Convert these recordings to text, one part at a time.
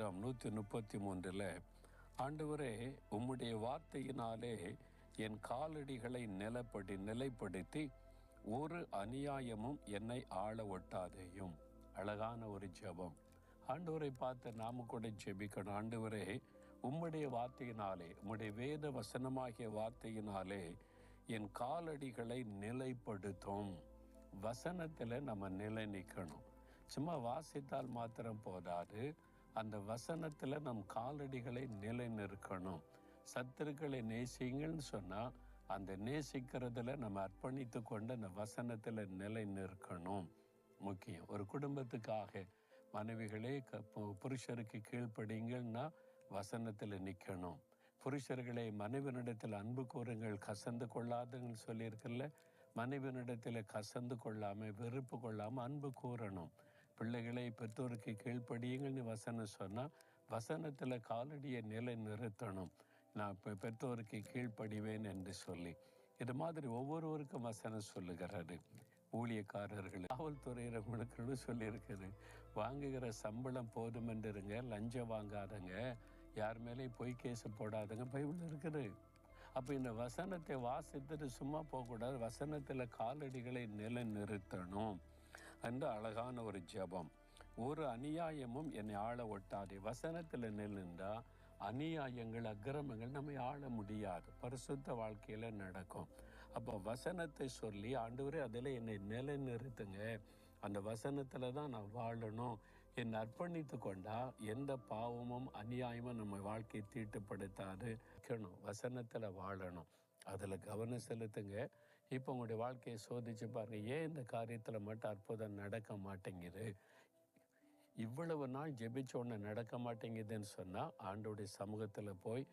சங்கீதம் 133 ஆண்டவரே, உம்முடைய வார்த்தையினாலே என் காலடிகளை நிலைப்படுத்தி ஒரு அநியாயமும் என்னை ஆள ஒட்டாதேயும். அழகான ஒரு ஜெபம். ஆண்டவரை பார்த்து நாம கூட ஜெபிக்கணும். ஆண்டவரே, உம்முடைய வார்த்தையினாலே, உம்முடைய வேத வசனமாகிய வார்த்தையினாலே என் காலடிகளை நிலைப்படுத்தும். வசனத்தில் நம்ம நிலை நிற்கணும். சும்மா வாசித்தால் மாத்திரம் போதாது, அந்த வசனத்தில் நம் காலடிகளை நிலை நிற்கணும். சத்துருக்களை நேசிங்கள்னு சொன்னால் அந்த நேசிக்கிறதுல நம்ம அர்ப்பணித்து கொண்டு அந்த வசனத்தில் நிலை நிற்கணும். முக்கியம். ஒரு குடும்பத்துக்காக மனைவிகளே புருஷருக்கு கீழ்ப்படிங்கன்னா வசனத்தில் நிற்கணும். புருஷர்களை மனைவினிடத்தில் அன்பு கூறுங்கள், கசந்து கொள்ளாதுன்னு சொல்லியிருக்கல. மனைவினிடத்தில் கசந்து கொள்ளாமல், வெறுப்பு கொள்ளாமல் அன்பு கூறணும். பிள்ளைகளை பெற்றோருக்கு கீழ்ப்படியுங்கள்னு வசனம் சொன்னால் வசனத்தில் காலடியை நிலை நிறுத்தணும். நான் இப்போ பெற்றோருக்கு கீழ்ப்படிவேன் என்று சொல்லி இது மாதிரி ஒவ்வொருவருக்கும் வசனம் சொல்லுகிறாரு. ஊழியக்காரர்கள், காவல்துறையினர்களுக்கு சொல்லியிருக்குது, வாங்குகிற சம்பளம் போதும் என்றுங்க, லஞ்சம் வாங்காதங்க, யார் மேலேயும் பொய் கேஸு போடாதங்க பைபிள் இருக்குது. அப்போ இந்த வசனத்தை வாசித்துட்டு சும்மா போகக்கூடாது, வசனத்தில் காலடிகளை நிலை நிறுத்தணும் என்ற அழகான ஒரு ஜெபம். ஒரு அநியாயமும் என்னை ஆள ஒட்டாதே. வசனத்தில் நின்றுந்தா அநியாயங்கள், அக்கிரமங்கள் நம்மை ஆள முடியாது, பரிசுத்த வாழ்க்கையில் நடக்கும். அப்போ வசனத்தை சொல்லி, ஆண்டவரே அதில் என்னை நிலை நிறுத்துங்க, அந்த வசனத்தில் தான் நான் வாழணும், என்னை அர்ப்பணித்து கொண்டா எந்த பாவமும் அநியாயமும் நம்ம வாழ்க்கையை தீட்டுப்படுத்தாது. வசனத்தில் வாழணும், அதில் கவனம் செலுத்துங்க. இப்போ உங்களுடைய வாழ்க்கையை சோதிச்சு பாருங்கள். ஏன் இந்த காரியத்தில் மட்டும் அற்புதம் நடக்க மாட்டேங்குது? இவ்வளவு நாள் ஜெபிச்ச ஒன்று நடக்க மாட்டேங்குதுன்னு சொன்னால் ஆண்டோடைய சமூகத்தில் போய்,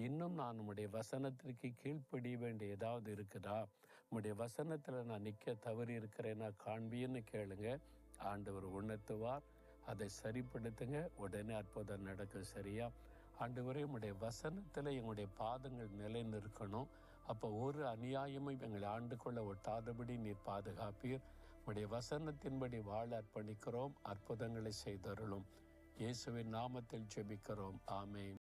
இன்னும் நான் உம்முடைய வசனத்திற்கு கீழ்ப்படிய வேண்டிய ஏதாவது இருக்குதா, உம்முடைய வசனத்தில் நான் நிற்க தவறி இருக்கிறேன்னா காண்பின்னு கேளுங்க. ஆண்டவர் உணர்த்துவார். அதை சரிப்படுத்துங்க, உடனே அற்புதம் நடக்கும். சரியா? ஆண்டவரே, உம்முடைய வசனத்தில் எங்களுடைய பாதங்கள் நிலை நிற்கணும். அப்போ ஒரு அநியாயமும் எங்களை ஆண்டு கொள்ள ஒட்டாதபடி நீர் பாதுகாப்பீர். உம்முடைய வசனத்தின்படி வாழ அர்ப்பணிக்கிறோம். அற்புதங்களை செய்தருளும். இயேசுவின் நாமத்தில் ஜெபிக்கிறோம். ஆமென்.